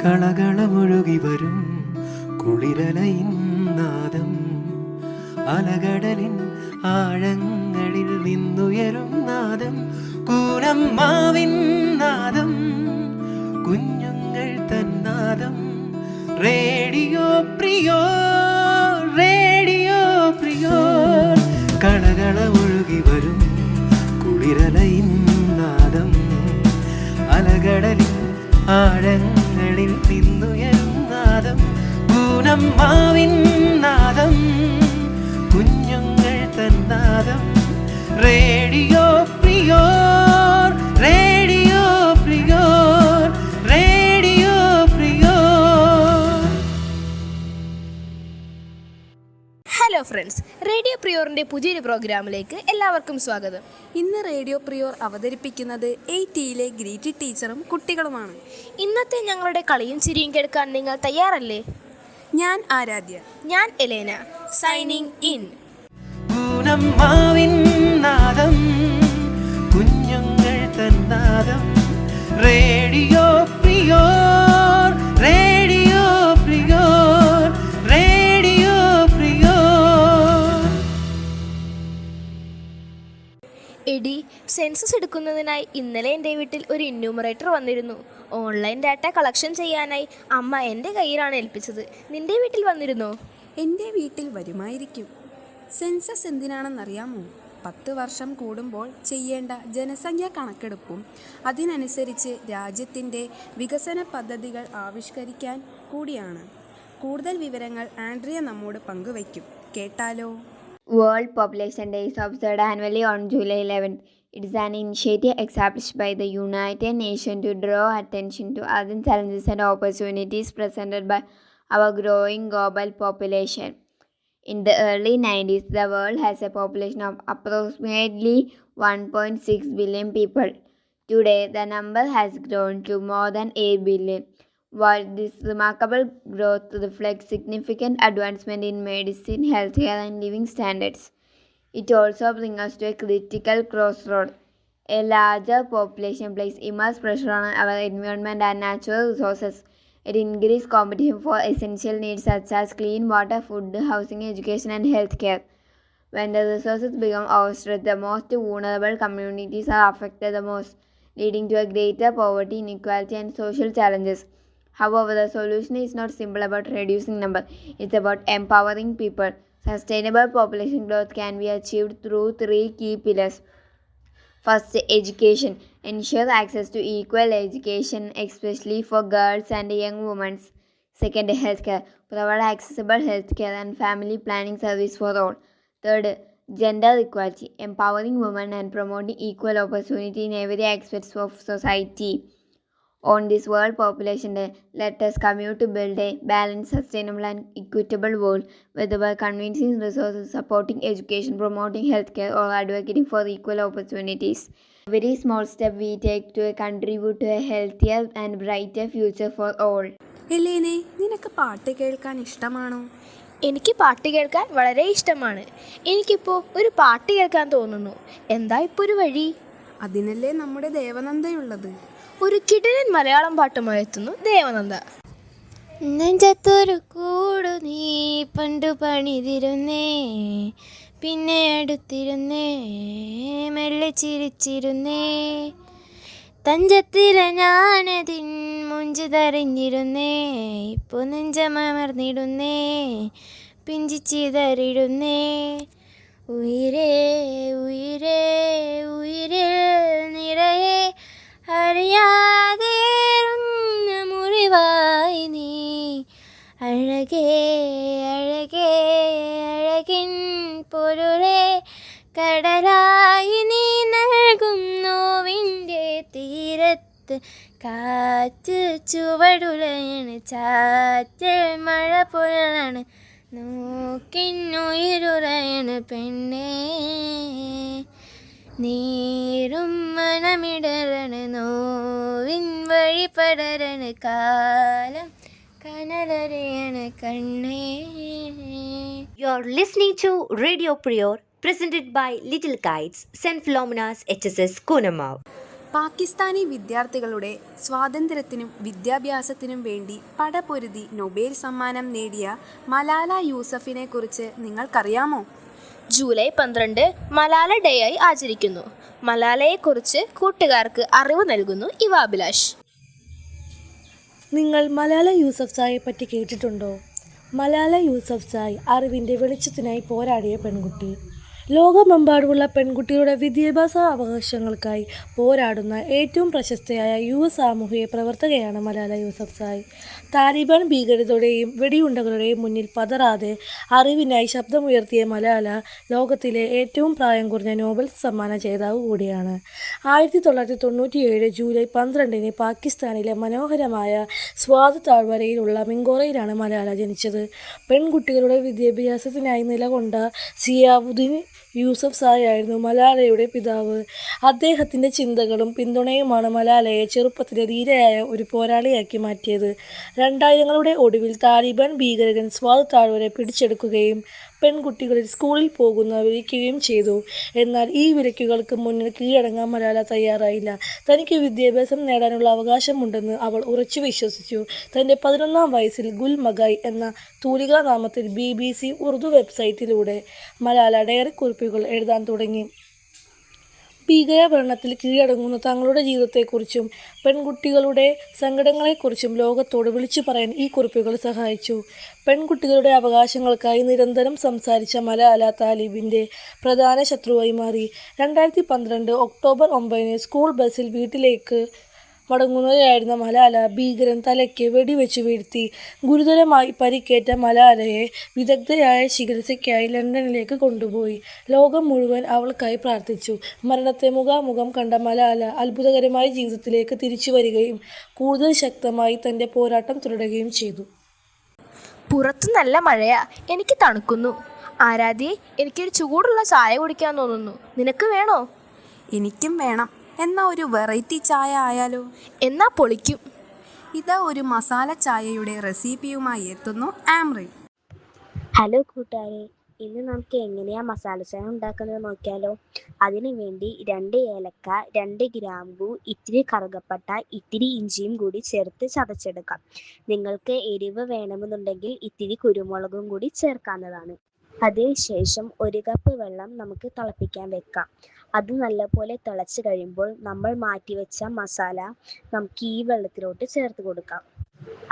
കളകളമൊഴുകി വരും കുളിരലയിൻ നാദം, അലകടലിൻ ആഴങ്ങളിൽ നിന്നുയരും നാദം, കൂനമ്മാവിൻ നാദം, കുഞ്ഞുങ്ങൾ തന്നാദം. Radio പ്രിയോ, radio പ്രിയോ. കളകളമൊഴുകി വരും കുളിരലയിൻ നാദം, അലകടലിൻ ആഴങ്ങളിൽ നിന്നുയരും നാദം, കൂനമ്മാവിൻ നാദം, കുഞ്ഞുങ്ങൾ തന്നാദം. Radio Prior, radio Prior, radio Prior. Hello friends, radio പ്രിയോറിൻ്റെ പുതിയൊരു പ്രോഗ്രാമിലേക്ക് എല്ലാവർക്കും സ്വാഗതം. ഇന്ന് റേഡിയോ പ്രിയോർ അവതരിപ്പിക്കുന്നത് 8യിലെ ഗ്രീറ്റി ടീച്ചറും കുട്ടികളുമാണ്. ഇന്നത്തെ ഞങ്ങളുടെ കളിയും ചിരിയും കേൾക്കാൻ നിങ്ങൾ തയ്യാറല്ലേ? ഞാൻ ആരാധ്യ. ഞാൻ എലേന. Signing in. കൂനമ്മാവിൻ നാദം, കുഞ്ഞുങ്ങൾ തന്നാദം. Radio Prior, radio Prior, radio Prior. എടി, സെൻസസ് എടുക്കുന്നതിനായി ഇന്നലെ എൻ്റെ വീട്ടിൽ ഒരു ഇന്യൂമറേറ്റർ വന്നിരുന്നു. ഓൺലൈൻ ഡാറ്റ കളക്ഷൻ ചെയ്യാനായി അമ്മ എൻ്റെ കയ്യിലാണ് ഏൽപ്പിച്ചത്. നിൻ്റെ വീട്ടിൽ വന്നിരുന്നോ? എൻ്റെ വീട്ടിൽ വരുമായിരിക്കും. സെൻസസ് എന്തിനാണെന്നറിയാമോ? 10 വർഷം കൂടുമ്പോൾ ചെയ്യേണ്ട ജനസംഖ്യാ കണക്കെടുപ്പും അതിനനുസരിച്ച് രാജ്യത്തിൻ്റെ വികസന പദ്ധതികൾ ആവിഷ്കരിക്കാൻ കൂടിയാണ്. കൂടുതൽ വിവരങ്ങൾ ആൻഡ്രിയ നമ്മോട് പങ്കുവയ്ക്കും. കേട്ടാലോ? World Population Day is observed annually on July 11th. It is an initiative established by the United Nations to draw attention to other challenges and opportunities presented by our growing global population. In the early 90s, the world has a population of approximately 1.6 billion people. Today, the number has grown to more than 8 billion. While this remarkable growth reflects significant advancement in medicine, healthcare, and living standards, it also brings us to a critical crossroad. A larger population places immense pressure on our environment and natural resources. It increases competition for essential needs such as clean water, food, housing, education, and healthcare. When the resources become overstretched, the most vulnerable communities are affected the most, leading to a greater poverty, inequality, and social challenges. However, the solution is not simple about reducing number. It's about empowering people. Sustainable population growth can be achieved through 3 key pillars. First, education. Ensure access to equal education, especially for girls and young women. Second, healthcare. Provide accessible healthcare and family planning service for all. Third, gender equality. Empowering women and promoting equal opportunity in every aspect of society. On this World Population Day, let us commit to build a balanced, sustainable, and equitable world, whether by convincing resources, supporting education, promoting healthcare, or advocating for equal opportunities. Every small step we take to contribute to a healthier and brighter future for all. എലേനെ, നിനക്ക് പാട്ട് കേൾക്കാൻ ഇഷ്ടമാണോ? എനിക്ക് പാട്ട് കേൾക്കാൻ വളരെ ഇഷ്ടമാണ്. എനിക്കിപ്പോൾ ഒരു പാട്ട് കേൾക്കാൻ തോന്നുന്നു. എന്താ ഇപ്പോൾ ഒരു വഴി? അതിനല്ലേ നമ്മുടെ ദേവനന്ദയുള്ളത്. ഒരു കിടിലൻ മലയാളം പാട്ടുമായി എത്തുന്നു ദേവനന്ദ. നെഞ്ചത്തൊരു കൂടു നീ പണ്ടു പണിതിരുന്നേ, പിന്നെ അടുത്തിരുന്നേ, മെല്ലെ ചിരിച്ചിരുന്നേ, തഞ്ചത്തിലെ ഞാനതിൻ മുഞ്ചു തറിഞ്ഞിരുന്നേ, ഇപ്പോൾ നെഞ്ചമർന്നിടുന്നേ, പിഞ്ചിച്ചിതറിടുന്നേ, ഉയിരേ ഉയിരേ ഉയിരിൽ നിറയെ അറിയാതെ മുറിവായി നീ, അഴകേ അഴകേ അഴകിൻ പൊരുളേ, കടലായി നീ നൽകും നോവിൻ്റെ തീരത്ത് കാറ്റ് ചുവടുലയാണ്, ചാറ്റൽ മഴ പൊള്ളാണ്, നോക്കിന്നുയിരുറയാണ് പെണ്ണേ, നീരും മനമിടറണ്, നോവിൻ വഴി പടരണ, കാലം കനലറിയണ് കണ്ണേ. You're listening to Radio Prior, presented by Little Kites, St. Philomena's HSS Kunamav. Pakistani വിദ്യാർത്ഥികളുടെ സ്വാതന്ത്ര്യത്തിനും വിദ്യാഭ്യാസത്തിനും വേണ്ടി പടപൊരുതി നൊബേൽ സമ്മാനം നേടിയ മലാല യൂസഫിനെ കുറിച്ച് നിങ്ങൾക്കറിയാമോ? ജൂലൈ 12 മലാല ഡേ ആയി ആചരിക്കുന്നു. മലാലയെക്കുറിച്ച് കൂട്ടുകാർക്ക് അറിവ് നൽകുന്നു ഇവാഭിലാഷ്. നിങ്ങൾ മലാല യൂസഫ്സായെ പറ്റി കേട്ടിട്ടുണ്ടോ? മലാല യൂസഫ്സായ് അറിവിൻ്റെ വെളിച്ചത്തിനായി പോരാടിയ പെൺകുട്ടി. ലോകമെമ്പാടുമുള്ള പെൺകുട്ടികളുടെ വിദ്യാഭ്യാസ അവകാശങ്ങൾക്കായി പോരാടുന്ന ഏറ്റവും പ്രശസ്തയായ യുവ സാമൂഹിക പ്രവർത്തകയാണ് മലാല യൂസഫ്സായ്. താലിബാൻ ഭീകരതയുടെയും വെടിയുണ്ടകളുടെയും മുന്നിൽ പതറാതെ അറിവിനായി ശബ്ദമുയർത്തിയ മലാല ലോകത്തിലെ ഏറ്റവും പ്രായം കുറഞ്ഞ നോബൽ സമ്മാന ജേതാവ് കൂടിയാണ്. 1997 ജൂലൈ 12 പാകിസ്ഥാനിലെ മനോഹരമായ സ്വാത് താഴ്വരയിലുള്ള മിങ്കോറയിലാണ് മലാല ജനിച്ചത്. പെൺകുട്ടികളുടെ വിദ്യാഭ്യാസത്തിനായി നിലകൊണ്ട സിയാവുദ്ദീൻ യൂസഫ്സായ് ആയിരുന്നു മലാലയുടെ പിതാവ്. അദ്ദേഹത്തിൻ്റെ ചിന്തകളും പിന്തുണയുമാണ് മലാലയെ ചെറുപ്പത്തിലെ ധീരയായ ഒരു പോരാളിയാക്കി മാറ്റിയത്. 2000കളുടെ ഒടുവിൽ താലിബാൻ ഭീകരർ സ്വാത് താഴ്വര പിടിച്ചെടുക്കുകയും പെൺകുട്ടികളിൽ സ്കൂളിൽ പോകുന്നത് വിലക്കുകയും ചെയ്തു. എന്നാൽ ഈ വിലക്കുകൾക്ക് മുന്നിൽ കീഴടങ്ങാൻ മലാല തയ്യാറായില്ല. തനിക്ക് വിദ്യാഭ്യാസം നേടാനുള്ള അവകാശമുണ്ടെന്ന് അവൾ ഉറച്ചു വിശ്വസിച്ചു. തൻ്റെ 11ാം വയസ്സിൽ ഗുൽ മഗായ് എന്ന തൂലികാനാമത്തിൽ BBC ഉറുദു വെബ്സൈറ്റിലൂടെ മലാല ഡയറി കുറിപ്പുകൾ എഴുതാൻ തുടങ്ങി. ഭീകരഭരണത്തിൽ കീഴടങ്ങുന്ന തങ്ങളുടെ ജീവിതത്തെക്കുറിച്ചും പെൺകുട്ടികളുടെ സങ്കടങ്ങളെക്കുറിച്ചും ലോകത്തോട് വിളിച്ചു പറയാൻ ഈ കുറിപ്പുകൾ സഹായിച്ചു. പെൺകുട്ടികളുടെ അവകാശങ്ങൾക്കായി നിരന്തരം സംസാരിച്ച മലാല താലിബിൻ്റെ പ്രധാന ശത്രുവായി മാറി. 2012 ഒക്ടോബർ 9 സ്കൂൾ ബസ്സിൽ വീട്ടിലേക്ക് മടങ്ങുന്നതിനായിരുന്ന മലാല ഭീകരൻ തലയ്ക്ക് വെടിവെച്ചു വീഴ്ത്തി. ഗുരുതരമായി പരിക്കേറ്റ മലാലയെ വിദഗ്ധയായ ചികിത്സയ്ക്കായി ലണ്ടനിലേക്ക് കൊണ്ടുപോയി. ലോകം മുഴുവൻ അവൾക്കായി പ്രാർത്ഥിച്ചു. മരണത്തെ മുഖാമുഖം കണ്ട മലാല അത്ഭുതകരമായ ജീവിതത്തിലേക്ക് തിരിച്ചു വരികയും കൂടുതൽ ശക്തമായി തൻ്റെ പോരാട്ടം തുടരുകയും ചെയ്തു. പുറത്ത് നല്ല മഴയാ, എനിക്ക് തണുക്കുന്നു. ആരാധ്യേ, എനിക്കൊരു ചൂടുള്ള ചായ കുടിക്കാൻ തോന്നുന്നു. നിനക്ക് വേണോ? എനിക്കും വേണം. എന്നാ ഒരു വെറൈറ്റി ചായ ആയാലോ? എന്നാ പൊളിക്കും. ഇതാ ഒരു മസാല ചായയുടെ റെസിപ്പിയുമായി എത്തുന്നു ആംറി. ഹലോ കൂട്ടുകാരെ, ഇന്ന് നമുക്ക് എങ്ങനെയാ മസാല ചായ ഉണ്ടാക്കുന്നത് നോക്കിയാലോ. അതിനു വേണ്ടി 2 ഏലക്ക, 2 ഗ്രാമ്പു, ഇത്തിരി കറുകപ്പട്ട, ഇത്തിരി ഇഞ്ചിയും കൂടി ചേർത്ത് ചതച്ചെടുക്കാം. നിങ്ങൾക്ക് എരിവ് വേണമെന്നുണ്ടെങ്കിൽ ഇത്തിരി കുരുമുളകും കൂടി ചേർക്കാവുന്നതാണ്. അതിനുശേഷം 1 കപ്പ് വെള്ളം നമുക്ക് തിളപ്പിക്കാൻ വെക്കാം. അത് നല്ലപോലെ തിളച്ച് കഴിയുമ്പോൾ നമ്മൾ മാറ്റിവെച്ച മസാല നമുക്ക് ഈ വെള്ളത്തിലോട്ട് ചേർത്ത് കൊടുക്കാം.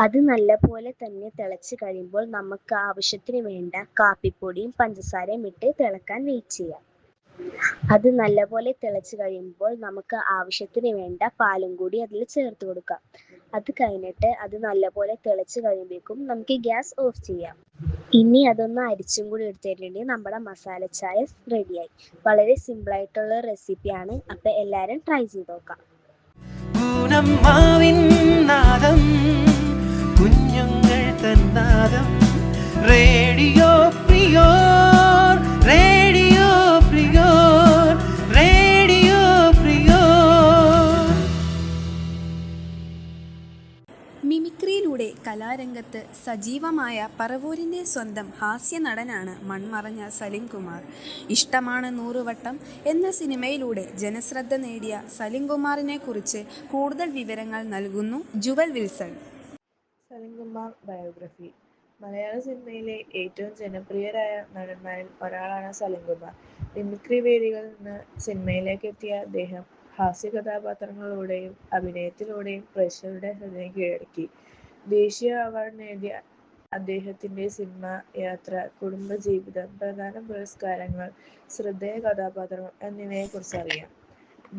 അത് നല്ലപോലെ തന്നെ തിളച്ച് കഴിയുമ്പോൾ നമുക്ക് ആവശ്യത്തിന് വേണ്ട കാപ്പിപ്പൊടിയും പഞ്ചസാരയും ഇട്ട് തിളക്കാൻ വെയിറ്റ് ചെയ്യാം. അത് നല്ലപോലെ തിളച്ച് കഴിയുമ്പോൾ നമുക്ക് ആവശ്യത്തിന് വേണ്ട പാലും കൂടി അതിൽ ചേർത്ത് കൊടുക്കാം. അത് കഴിഞ്ഞിട്ട് അത് നല്ലപോലെ തിളച്ച് കഴിയുമ്പോഴേക്കും നമുക്ക് ഗ്യാസ് ഓഫ് ചെയ്യാം. ഇനി അതൊന്ന് അരിച്ചും കൂടി എടുത്തിട്ടുണ്ടെങ്കിൽ നമ്മുടെ മസാല ചായ റെഡിയായി. വളരെ സിമ്പിളായിട്ടുള്ള റെസിപ്പിയാണ്. അപ്പം എല്ലാവരും ട്രൈ ചെയ്ത് നോക്കാം. പൂനമ്മാവിൻ നാദം, കുഞ്ഞുങ്ങൾ തൻ നാദം, radio Prior, radio Prior, radio Prior. മിമിക്രിയിലൂടെ കലാരംഗത്ത് സജീവമായ പറവൂരിൻ്റെ സ്വന്തം ഹാസ്യ നടനാണ് മൺമറഞ്ഞ സലിം കുമാർ. ഇഷ്ടമാണ് 100 വട്ടം എന്ന സിനിമയിലൂടെ ജനശ്രദ്ധ നേടിയ സലിം കുമാറിനെ കുറിച്ച് കൂടുതൽ വിവരങ്ങൾ നൽകുന്നു ജുവൽ വിൽസൺ. സലിം കുമാർ ബയോഗ്രഫി. മലയാള സിനിമയിലെ ഏറ്റവും ജനപ്രിയരായ നടന്മാരിൽ ഒരാളാണ് സലിം കുമാർ. മിമിക്രി വേദികളിൽ നിന്ന് സിനിമയിലേക്ക് എത്തിയ അദ്ദേഹം ഹാസ്യ കഥാപാത്രങ്ങളിലൂടെയും അഭിനയത്തിലൂടെയും പ്രേക്ഷകരുടെ ഹൃദയം കീഴടക്കി. ദേശീയ അവാർഡ് നേടിയ അദ്ദേഹത്തിൻ്റെ സിനിമാ യാത്ര, കുടുംബജീവിതം, പ്രധാന പുരസ്കാരങ്ങൾ, ശ്രദ്ധേയ കഥാപാത്രങ്ങൾ എന്നിവയെക്കുറിച്ച് അറിയാം.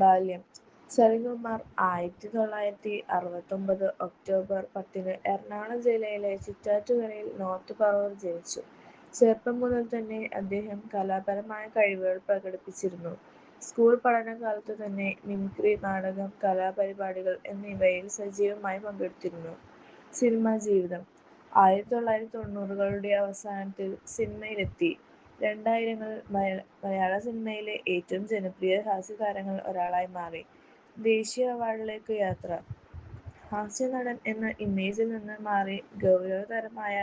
ബാല്യം. സലിം കുമാർ 1969 ഒക്ടോബർ 10 എറണാകുളം ജില്ലയിലെ ചിറ്റാറ്റുകരയിൽ നോർത്ത് പറവൂർ ജനിച്ചു. ചെറുപ്പം മുതൽ തന്നെ അദ്ദേഹം കലാപരമായ കഴിവുകൾ പ്രകടിപ്പിച്ചിരുന്നു. സ്കൂൾ പഠനകാലത്ത് തന്നെ മിമിക്രി, നാടകം, കലാപരിപാടികൾ എന്നിവയിൽ സജീവമായി പങ്കെടുത്തിരുന്നു. സിനിമാ ജീവിതം. 1990കളുടെ അവസാനത്തിൽ സിനിമയിലെത്തി. 2000ങ്ങളിൽ മലയാള സിനിമയിലെ ഏറ്റവും ജനപ്രിയ ഹാസ്യതാരങ്ങളിൽ ഒരാളായി മാറി. ദേശീയ അവാർഡിലേക്ക് യാത്ര. ഹാസ്യനടൻ എന്ന ഇമേജിൽ നിന്ന് മാറി ഗൗരവതരമായ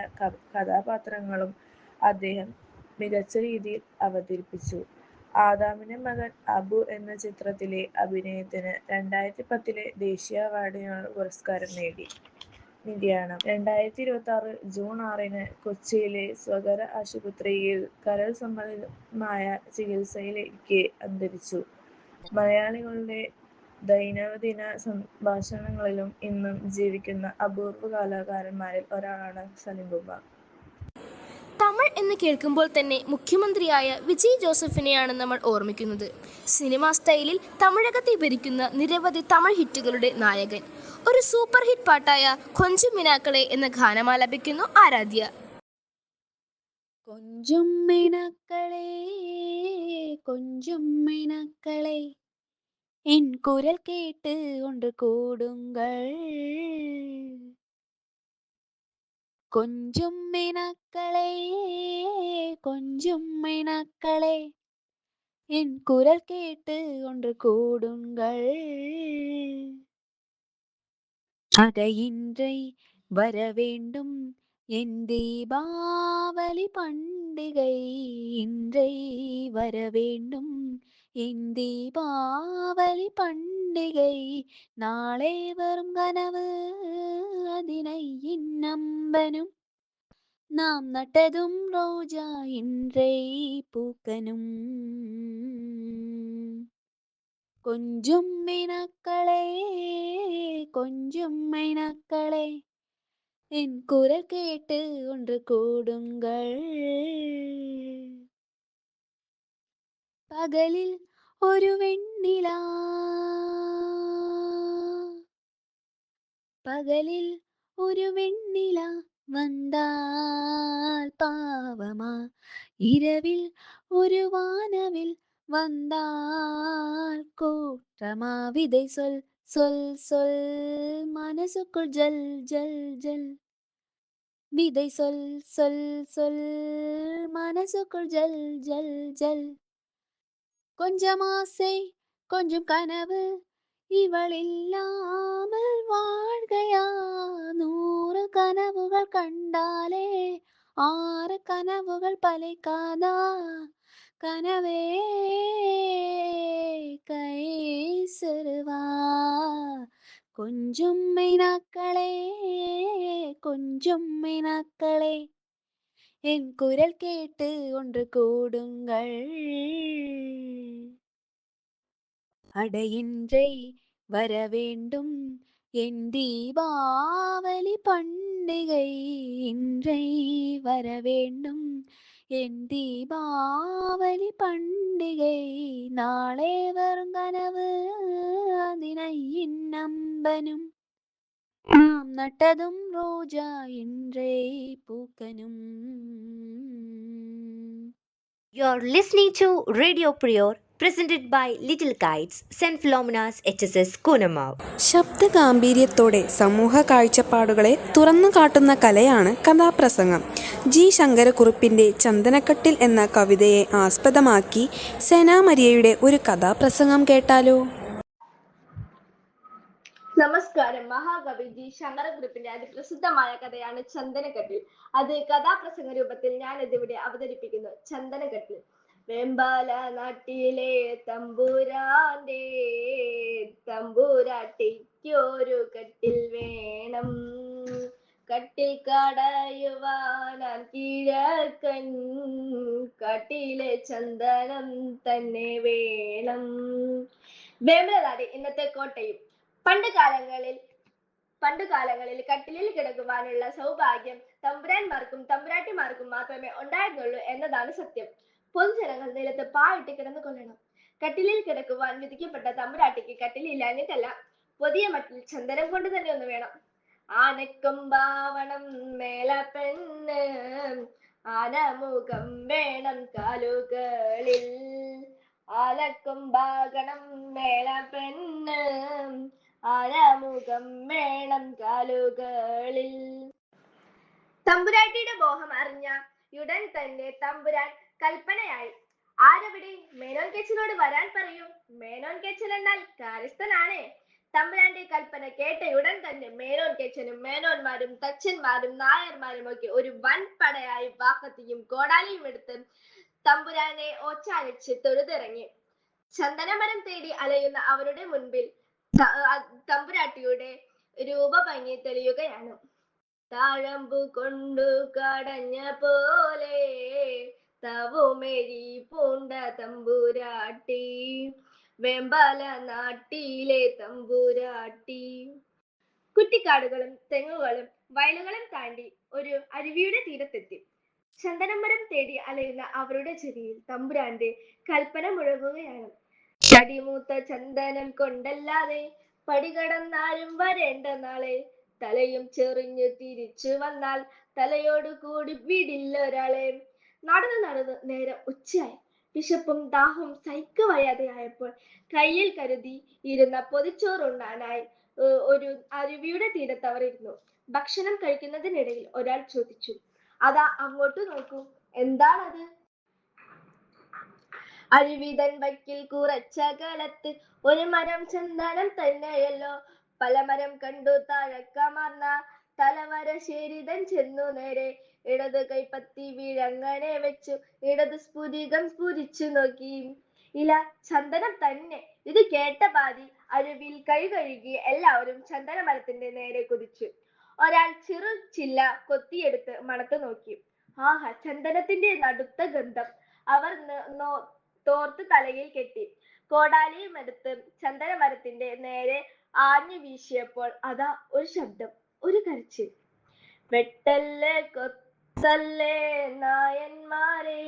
കഥാപാത്രങ്ങളും അദ്ദേഹം മികച്ച രീതിയിൽ അവതരിപ്പിച്ചു. ആദാമിന്റെ മകൻ അബു എന്ന ചിത്രത്തിലെ അഭിനയത്തിന് 2010 ദേശീയ അവാർഡിനുള്ള പുരസ്കാരം നേടി. നിര്യാണം 2026 ജൂൺ 6 കൊച്ചിയിലെ സ്വകാര്യ ആശുപത്രിയിൽ കരൾ സംബന്ധമായ ചികിത്സയിലിരിക്കെ അന്തരിച്ചു. മലയാളികളുടെ ദൈനംദിന സംഭാഷണങ്ങളിലും ഇന്നും ജീവിക്കുന്ന അപൂർവ കലാകാരന്മാരിൽ ഒരാളാണ് സലിംകുമാർ. തമിഴ് എന്ന് കേൾക്കുമ്പോൾ തന്നെ മുഖ്യമന്ത്രിയായ വിജയ് ജോസഫിനെയാണ് നമ്മൾ ഓർമ്മിക്കുന്നത്. സിനിമാ സ്റ്റൈലിൽ തമിഴകത്തെ ഭരിക്കുന്ന നിരവധി തമിഴ് ഹിറ്റുകളുടെ നായകൻ. ഒരു സൂപ്പർ ഹിറ്റ് പാട്ടായ കൊഞ്ചും മിനാക്കളെ എന്ന ഗാനം ആലപിക്കുന്നു ആരാധ്യ. கொஞ்சம் மினக்களே கொஞ்சம் மினக்களே என் குரல் கேட்டு ஒன்று கூடுங்கள். கொஞ்சம் மினக்களே கொஞ்சம் மினக்களே என் குரல் கேட்டு ஒன்று கூடுங்கள். அட இன்றை வரவேண்டும் என் தீபாவளி பண்டிகை. இன்றை வரவேண்டும் என் தீபாவளி பண்டிகை. நாளை வரும் கனவு അതിனை ഇന്നമ്പനും. നാം നട്ടതും റോജ ഇன்றേ പൂക്കനും. கொஞ்சம் மினக்களே கொஞ்சம் மினக்களே என் குரல் கேட்டு ஒன்று கூடுங்கள். പകലിൽ ഒരു വെണ്ണില പകലിൽ ഒരു വെണ്ണില വന്താൽ പാവമാ. இரவில் ஒரு வானவில் வந்தால் கூற்றமா. விதை சொல் சொல் சொல் மனசுக்குள் ஜல் ஜல் ஜல். விதை சொல் சொல் சொல் மனசுக்குள் ஜல் ஜல் ஜல். கொஞ்சம் ஆசை கொஞ்சம் கனவு இவள் இல்லாமல் வாழ்கையா. 100 கனவுகள் கண்டாலே 6 கனவுகள் பலிக்காதா. கனவே கை செருவா. கொஞ்சம் மினாக்களே கொஞ்சம் மினாக்களே என் குரல் கேட்டு ஒன்று கூடுங்கள். அட இன்றை வரவேண்டும் என் தீபாவளி பண்டிகை. இன்றை வரவேண்டும் என் தீபாவளி பண்டிகை. நாளை வரும் கனவு അതിனை ഇന്നമ്പനും. നാം നട്ടതും Roja ഇன்றേ പൂക്കനും. You're listening to Radio Prior, presented by Little Kites, St. Philomena's HSS Kunamav. ശബ്ദഗാംഭീര്യത്തോടെ സമൂഹ കാഴ്ചപ്പാടുകളെ തുറന്നു കാട്ടുന്ന കലയാണ് കഥാപ്രസംഗം. ജി ശങ്കരക്കുറുപ്പിൻ്റെ ചന്ദനക്കട്ടിൽ എന്ന കവിതയെ ആസ്പദമാക്കി സെന മരിയയുടെ ഒരു കഥാപ്രസംഗം കേട്ടാലോ? നമസ്കാരം. മഹാകവി ജി ശങ്കരക്കുറുപ്പിന്റെ അതിപ്രസിദ്ധമായ കഥയാണ് ചന്ദനക്കട്ടിൽ. അത് കഥാപ്രസംഗ രൂപത്തിൽ ഞാൻ ഇതിവിടെ അവതരിപ്പിക്കുന്നു. ചന്ദനക്കട്ടിൽ. വെമ്പാല നാട്ടിലെ തമ്പുരാന്റെ തമ്പുരാട്ടിക്കൊരു കട്ടിൽ വേണം. കട്ടിൽ കടയുവാനാൻ കിഴക്കൻ കട്ടിലെ ചന്ദനം തന്നെ വേണം. വേമ്പലനാട് ഇന്നത്തെ കോട്ടയും. പണ്ടുകാലങ്ങളിൽ കട്ടിലിൽ കിടക്കുവാനുള്ള സൗഭാഗ്യം തമ്പുരാന്മാർക്കും തമ്പുരാട്ടിമാർക്കും മാത്രമേ ഉണ്ടായിരുന്നുള്ളൂ എന്നതാണ് സത്യം. പൊതുജനങ്ങൾ നിലത്ത് പായിട്ട് കിടന്നു കൊള്ളണം. കട്ടിലിൽ കിടക്കുവാൻ വിധിക്കപ്പെട്ട തമ്പുരാട്ടിക്ക് കട്ടിലില്ലാഞ്ഞിട്ടല്ല, പുതിയ മട്ടിൽ ചന്ദനം കൊണ്ട് തന്നെ ഒന്ന് വേണം. ആനക്കൊമ്പാവണം മേലപ്പെണ്ണ്, ആനമുഖം വേണം കാലുകളിൽ. ആനക്കൊമ്പാകണം മേലപ്പെണ്ണ്, ആനമുഖം വേണം കാലുകളിൽ. തമ്പുരാട്ടിയുടെ മോഹം അറിഞ്ഞ ഉടൻ തന്നെ തമ്പുരാൻ കൽപ്പനയായി. ആരവിടെ? മേനോൻ കേച്ചനോട് വരാൻ പറയൂ. മേനോൻ കേച്ചൻ എന്നാൽ കാര്യസ്ഥനാണ്. തമ്പുരാന്റെ കൽപ്പന കേട്ട ഉടൻ തന്നെ മേനോൻ കേച്ചനും മേനോന്മാരും തച്ചന്മാരും നായർമാരും ഒക്കെ ഒരു വൻ പടയായി വാക്കത്തിയും കോടാലിയും എടുത്ത് തമ്പുരാനെ ഓച്ചാനിച്ച് തൊഴുതിറങ്ങി. ചന്ദനമരം തേടി അലയുന്ന അവരുടെ മുൻപിൽ തമ്പുരാട്ടിയുടെ രൂപഭംഗി തെളിയുകയാണ്. താഴമ്പു കൊണ്ടു കടഞ്ഞ പോലെ തവുമെഴി പൂണ്ട തമ്പുരാട്ടി, വെമ്പല നാട്ടിലെ തമ്പുരാട്ടി. കുറ്റിക്കാടുകളും തെങ്ങുകളും വയലുകളും താണ്ടി ഒരു അരുവിയുടെ തീരത്തെത്തി. ചന്ദനമരം തേടി അലയുന്ന അവരുടെ ചെവിയിൽ തമ്പുരാന്റെ കൽപ്പന മുഴങ്ങുകയാണ്. തടിമൂത്ത ചന്ദനം കൊണ്ടല്ലാതെ പടികടന്നാലും വരേണ്ട നാളെ, തലയും ചെറിഞ്ഞു തിരിച്ചു വന്നാൽ തലയോട് കൂടി വിടില്ല ഒരാളെ. നടന്നു നടന്ന് നേരം ഉച്ചയായി. വിശപ്പും ദാഹവും സഹിക്കവയ്യാതെയായപ്പോൾ കയ്യിൽ കരുതി ഇരുന്ന പൊതിച്ചോറുണ്ണാനായി ഒരു അരുവിയുടെ തീരത്ത് അവർ ഇരുന്നു. ഭക്ഷണം കഴിക്കുന്നതിനിടയിൽ ഒരാൾ ചോദിച്ചു, അതാ അങ്ങോട്ട് നോക്കൂ, എന്താണത്? അരുവിതൻ വക്കിൽ കുറച്ചകലത്ത് ഒരു മരം ചന്ദനം തന്നെയല്ലോ. പല മരം കണ്ടു താഴക്കമർന്ന തലവര ശേരിതൻ ചെന്നു നേരെ. ഇടത് കൈപ്പത്തി വീഴങ്ങനെ വെച്ചു ഇടത് സ്ഫുരികം സ്ഫുരിച്ചു നോക്കി. ഇല ചന്ദനം തന്നെ. ഇത് കേട്ട പാതി അരുവിയിൽ കൈ കഴുകി എല്ലാവരും ചന്ദന മരത്തിന്റെ നേരെ കുതിച്ചു. ഒരാൾ ചെറു ചില്ല കൊത്തിയെടുത്ത് മണത്തു നോക്കി. ആഹാ, ചന്ദനത്തിന്റെ നടുത്ത ഗന്ധം. അവർ തോർത്ത് തലയിൽ കെട്ടി കോടാലിയും എടുത്ത് ചന്ദന മരത്തിന്റെ നേരെ ആഞ്ഞു വീശിയപ്പോൾ അതാ ഒരു ശബ്ദം, ഒരു കരച്ചിൽ. വെട്ടല്ലേ കൊത്തല്ലേ നായന്മാരെ,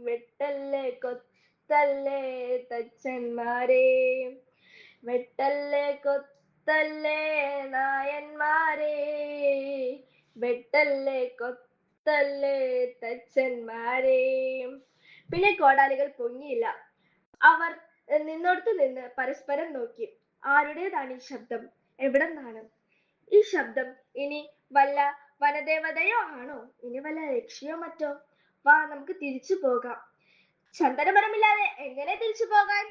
വെട്ടല്ലേ കൊത്തല്ലേ തച്ചന്മാരെ, വെട്ടല്ലേ കൊത്തല്ലേ നായന്മാരെ, വെട്ടല്ലേ കൊത്തല്ലേ തച്ചന്മാരെ. പിന്നെ കോടാലികൾ പൊങ്ങിയില്ല. അവർ നിന്നോടത്ത് നിന്ന് പരസ്പരം നോക്കി. ആരുടേതാണ് ഈ ശബ്ദം? എവിടെന്നാണ് ഈ ശബ്ദം? ഇനി വല്ല വനദേവതയോ ആണോ? ഇനി വല്ല രക്ഷയോ മറ്റോ? വാ, നമുക്ക് തിരിച്ചു പോകാം. ചന്ദനമരമില്ലാതെ എങ്ങനെ തിരിച്ചു പോകാൻ?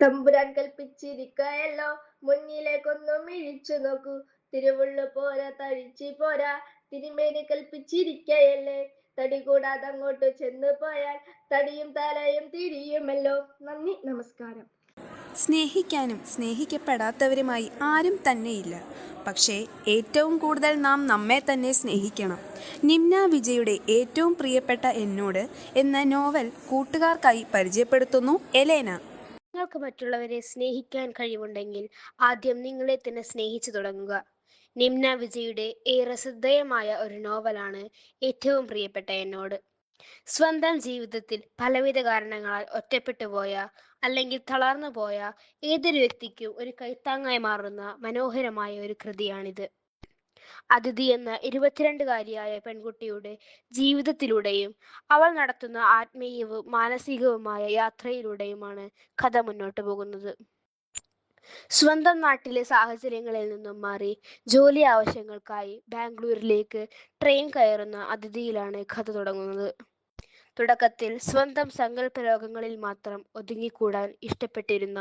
തമ്പുരാൻ കൽപ്പിച്ചിരിക്കയല്ലോ, മുന്നിലേക്കൊന്നും ഇഴിച്ചു നോക്കൂ. തിരുവുള്ളു പോരാ, തഴിച്ചു പോരാ, തിരുമേനി കൽപ്പിച്ചിരിക്കയല്ലേ. തടി കൂടാതെ അങ്ങോട്ട് ചെന്നു പോയാൽ തടിയും തലയും തിരിയുമല്ലോ. നന്ദി, നമസ്കാരം. സ്നേഹിക്കാനും സ്നേഹിക്കപ്പെടാത്തവരുമായി ആരും തന്നെയില്ല. പക്ഷേ ഏറ്റവും കൂടുതൽ നാം നമ്മെ തന്നെ സ്നേഹിക്കണം. നിമ്ന വിജയുടെ ഏറ്റവും പ്രിയപ്പെട്ട എന്നോട് എന്ന നോവൽ കൂട്ടുകാർക്കായി പരിചയപ്പെടുത്തുന്നു എലേന. നിങ്ങൾക്ക് മറ്റുള്ളവരെ സ്നേഹിക്കാൻ കഴിവുണ്ടെങ്കിൽ ആദ്യം നിങ്ങളെ തന്നെ സ്നേഹിച്ചു തുടങ്ങുക. നിമ്ന വിജയുടെ ഏറെ ശ്രദ്ധേയമായ ഒരു നോവലാണ് ഏറ്റവും പ്രിയപ്പെട്ട എന്നോട്. സ്വന്തം ജീവിതത്തിൽ പലവിധ കാരണങ്ങളാൽ ഒറ്റപ്പെട്ടു പോയ അല്ലെങ്കിൽ തളർന്നു പോയ ഏതൊരു വ്യക്തിക്കും ഒരു കൈത്താങ്ങായി മാറുന്ന മനോഹരമായ ഒരു കൃതിയാണിത്. അതിഥി എന്ന 22കാരിയായ പെൺകുട്ടിയുടെ ജീവിതത്തിലൂടെയും അവൾ നടത്തുന്ന ആത്മീയവും മാനസികവുമായ യാത്രയിലൂടെയുമാണ് കഥ മുന്നോട്ട് പോകുന്നത്. സ്വന്തം നാട്ടിലെ സാഹചര്യങ്ങളിൽ നിന്നും മാറി ജോലി ആവശ്യങ്ങൾക്കായി ബാംഗ്ലൂരിലേക്ക് ട്രെയിൻ കയറുന്ന അതിഥിയിലാണ് കഥ തുടങ്ങുന്നത്. തുടക്കത്തിൽ സ്വന്തം സങ്കല്പ ലോകങ്ങളിൽ മാത്രം ഒതുങ്ങിക്കൂടാൻ ഇഷ്ടപ്പെട്ടിരുന്ന,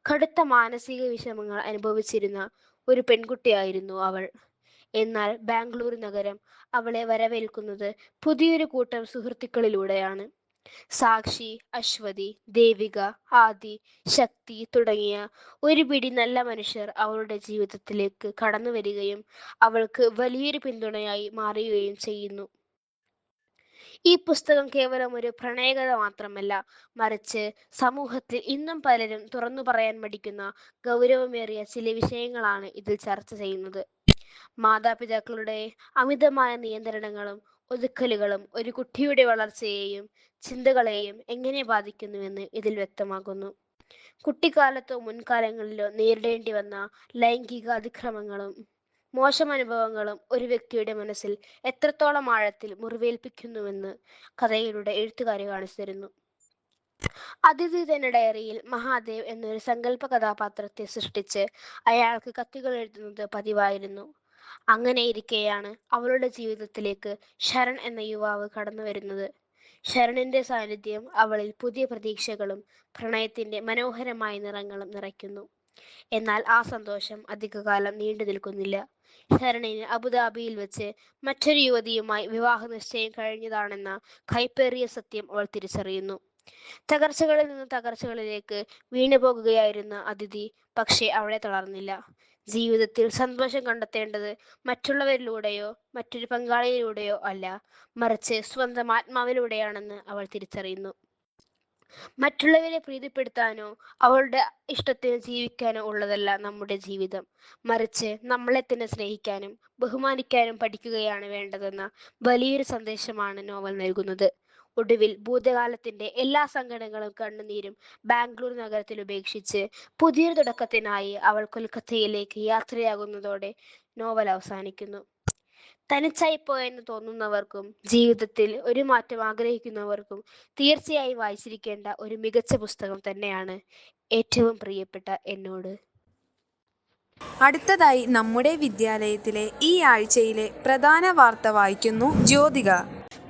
കടുത്ത മാനസിക വിഷമങ്ങൾ അനുഭവിച്ചിരുന്ന ഒരു പെൺകുട്ടിയായിരുന്നു അവൾ. എന്നാൽ ബാംഗ്ലൂർ നഗരം അവളെ വരവേൽക്കുന്നത് പുതിയൊരു കൂട്ടം സുഹൃത്തുക്കളിലൂടെയാണ്. സാക്ഷി, അശ്വതി, ദേവിക, ആദി, ശക്തി തുടങ്ങിയ ഒരു പിടി നല്ല മനുഷ്യർ അവളുടെ ജീവിതത്തിലേക്ക് കടന്നു വരികയും അവൾക്ക് വലിയൊരു പിന്തുണയായി മാറുകയും ചെയ്യുന്നു. ഈ പുസ്തകം കേവലം ഒരു പ്രണയകഥ മാത്രമല്ല, മറിച്ച് സമൂഹത്തിൽ ഇന്നും പലരും തുറന്നു പറയാൻ മടിക്കുന്ന ഗൗരവമേറിയ ചില വിഷയങ്ങളാണ് ഇതിൽ ചർച്ച ചെയ്യുന്നത്. മാതാപിതാക്കളുടെ അമിതമായ നിയന്ത്രണങ്ങളും ഒതുക്കലുകളും ഒരു കുട്ടിയുടെ വളർച്ചയെയും ചിന്തകളെയും എങ്ങനെ ബാധിക്കുന്നുവെന്ന് ഇതിൽ വ്യക്തമാക്കുന്നു. കുട്ടിക്കാലത്തോ മുൻകാലങ്ങളിലോ നേരിടേണ്ടി വന്ന ലൈംഗിക അതിക്രമങ്ങളും മോശം അനുഭവങ്ങളും ഒരു വ്യക്തിയുടെ മനസ്സിൽ എത്രത്തോളം ആഴത്തിൽ മുറിവേൽപ്പിക്കുന്നുവെന്ന് കഥയിലൂടെ എഴുത്തുകാരി കാണിച്ചു തരുന്നു. അതിഥി തന്റെ ഡയറിയിൽ മഹാദേവ് എന്നൊരു സങ്കല്പ കഥാപാത്രത്തെ സൃഷ്ടിച്ച് അയാൾക്ക് കത്തുകൾ എഴുതുന്നത് പതിവായിരുന്നു. അങ്ങനെയിരിക്കെയാണ് അവളുടെ ജീവിതത്തിലേക്ക് ശരൺ എന്ന യുവാവ് കടന്നു വരുന്നത്. ശരണിന്റെ സാന്നിധ്യം അവളിൽ പുതിയ പ്രതീക്ഷകളും പ്രണയത്തിന്റെ മനോഹരമായ നിറങ്ങളും നിറയ്ക്കുന്നു. എന്നാൽ ആ സന്തോഷം അധികകാലം നീണ്ടു നിൽക്കുന്നില്ല. ശരണിന് അബുദാബിയിൽ വെച്ച് മറ്റൊരു യുവതിയുമായി വിവാഹ നിശ്ചയം കഴിഞ്ഞതാണെന്ന കൈപ്പേറിയ സത്യം അവൾ തിരിച്ചറിയുന്നു. തകർച്ചകളിൽ നിന്ന് തകർച്ചകളിലേക്ക് വീണുപോകുകയായിരുന്ന അതിഥി പക്ഷേ അവിടെ തളർന്നില്ല. ജീവിതത്തിൽ സന്തോഷം കണ്ടെത്തേണ്ടത് മറ്റുള്ളവരിലൂടെയോ മറ്റൊരു പങ്കാളിയിലൂടെയോ അല്ല, മറിച്ച് സ്വന്തം ആത്മാവിലൂടെയാണെന്ന് അവൾ തിരിച്ചറിയുന്നു. മറ്റുള്ളവരെ പ്രീതിപ്പെടുത്താനോ അവളുടെ ഇഷ്ടത്തിന് ജീവിക്കാനോ ഉള്ളതല്ല നമ്മുടെ ജീവിതം, മറിച്ച് നമ്മളെ തന്നെ സ്നേഹിക്കാനും ബഹുമാനിക്കാനും പഠിക്കുകയാണ് വേണ്ടതെന്ന വലിയൊരു സന്ദേശമാണ് നോവൽ നൽകുന്നത്. ഒടുവിൽ ഭൂതകാലത്തിന്റെ എല്ലാ സങ്കടങ്ങളും കണ്ണുനീരും ബാംഗ്ലൂർ നഗരത്തിൽ ഉപേക്ഷിച്ച് പുതിയൊരു തുടക്കത്തിനായി അവൾ കൊൽക്കത്തയിലേക്ക് യാത്രയാകുന്നതോടെ നോവൽ അവസാനിക്കുന്നു. തനിച്ചായിപ്പോയെന്ന് തോന്നുന്നവർക്കും ജീവിതത്തിൽ ഒരു മാറ്റം ആഗ്രഹിക്കുന്നവർക്കും തീർച്ചയായും വായിച്ചിരിക്കേണ്ട ഒരു മികച്ച പുസ്തകം തന്നെയാണ് ഏറ്റവും പ്രിയപ്പെട്ട എന്നോട്. അടുത്തതായി നമ്മുടെ വിദ്യാലയത്തിലെ ഈ ആഴ്ചയിലെ പ്രധാന വാർത്ത വായിക്കുന്നു ജ്യോതിക.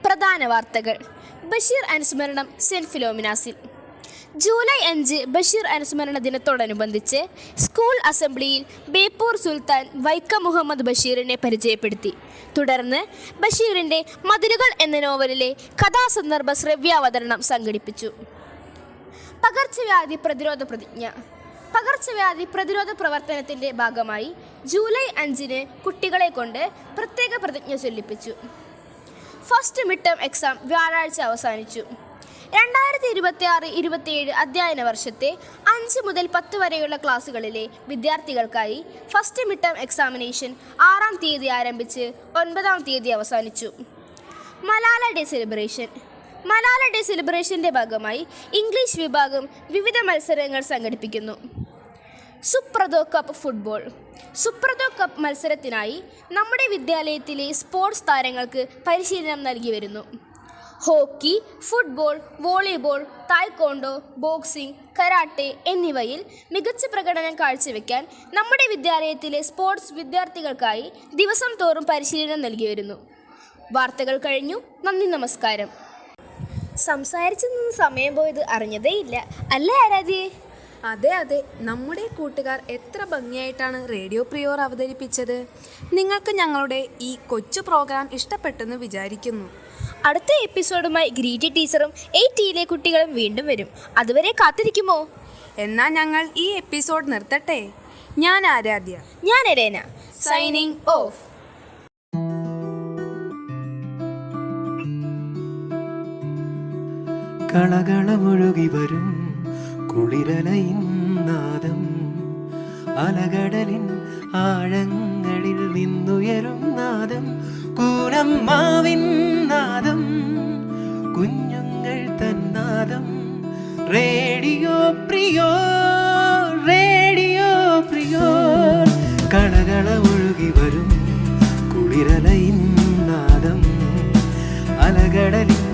പ്രധാന വാർത്തകൾ. ബഷീർ അനുസ്മരണം സെന്റ് ഫിലോമിനാസിൽ. ജൂലൈ 5 ബഷീർ അനുസ്മരണ ദിനത്തോടനുബന്ധിച്ച് സ്കൂൾ അസംബ്ലിയിൽ ബേപ്പൂർ സുൽത്താൻ വൈക്കം മുഹമ്മദ് ബഷീറിനെ പരിചയപ്പെടുത്തി. തുടർന്ന് ബഷീറിൻ്റെ മതിലുകൾ എന്ന നോവലിലെ കഥാസന്ദർഭ ശ്രവ്യാവതരണം സംഘടിപ്പിച്ചു. പകർച്ചവ്യാധി പ്രതിരോധ പ്രതിജ്ഞ. പകർച്ചവ്യാധി പ്രതിരോധ പ്രവർത്തനത്തിൻ്റെ ഭാഗമായി ജൂലൈ 5 കുട്ടികളെ കൊണ്ട് പ്രത്യേക പ്രതിജ്ഞ ചൊല്ലിപ്പിച്ചു. ഫസ്റ്റ് മിഡ് ടേം എക്സാം വ്യാഴാഴ്ച അവസാനിച്ചു. 2026-27 അധ്യയന വർഷത്തെ 5 മുതൽ 10 വരെയുള്ള ക്ലാസ്സുകളിലെ വിദ്യാർത്ഥികൾക്കായി ഫസ്റ്റ് മിഡ് ടേം എക്സാമിനേഷൻ 6-ാം തീയതി ആരംഭിച്ച് 9-ാം തീയതി അവസാനിച്ചു. Malala day celebration. Malala day സെലിബ്രേഷൻ്റെ ഭാഗമായി ഇംഗ്ലീഷ് വിഭാഗം വിവിധ മത്സരങ്ങൾ സംഘടിപ്പിക്കുന്നു. Subroto cup football. Subroto cup മത്സരത്തിനായി നമ്മുടെ വിദ്യാലയത്തിലെ സ്പോർട്സ് താരങ്ങൾക്ക് പരിശീലനം നൽകി വരുന്നു. Hockey, football, volleyball, taekwondo, boxing, karate എന്നിവയിൽ മികച്ച പ്രകടനം കാഴ്ചവെക്കാൻ നമ്മുടെ വിദ്യാലയത്തിലെ സ്പോർട്സ് വിദ്യാർത്ഥികൾക്കായി ദിവസം തോറും പരിശീലനം നൽകി വരുന്നു. വാർത്തകൾ കഴിഞ്ഞു. നന്ദി, നമസ്കാരം. സംസാരിച്ചു നിന്ന് സമയം പോയത് അറിഞ്ഞതേയില്ല, അല്ലേ ആരാധ്യേ? അതെ, നമ്മുടെ കൂട്ടുകാർ എത്ര ഭംഗിയായിട്ടാണ് റേഡിയോ പ്രിയോർ അവതരിപ്പിച്ചത്. നിങ്ങൾക്ക് ഞങ്ങളുടെ ഈ കൊച്ചു പ്രോഗ്രാം ഇഷ്ടപ്പെട്ടെന്ന് വിചാരിക്കുന്നു. അടുത്ത എപ്പിസോഡുമായി ഗ്രീറ്റി ടീച്ചറും 8യിലെ കുട്ടികളും വീണ്ടും വരും. അതുവരെ കാത്തിരിക്കുമോ? എന്നാൽ ഞങ്ങൾ ഈ എപ്പിസോഡ് നിർത്തട്ടെ. ഞാൻ ആരാധ്യ. ഞാൻ എലേന. Signing off. കളകളമൊഴുകി വരും കുളിരലയിൻ നാദം, അലകടലിൻ ആഴങ്ങളിൽ നിന്നുയരും നാദം, കൂനമ്മാവിൻ നാദം, കുഞ്ഞുങ്ങൾ തന്നാദം. Radio Prior, radio Prior. കളകളമൊഴുകി വരും കുളിരലയിൻ നാദം, അലകടലിൻ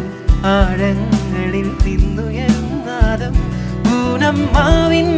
ആഴങ്ങളിൽ നിന്നുയരും നാദം, കൂനമ്മാവിൻ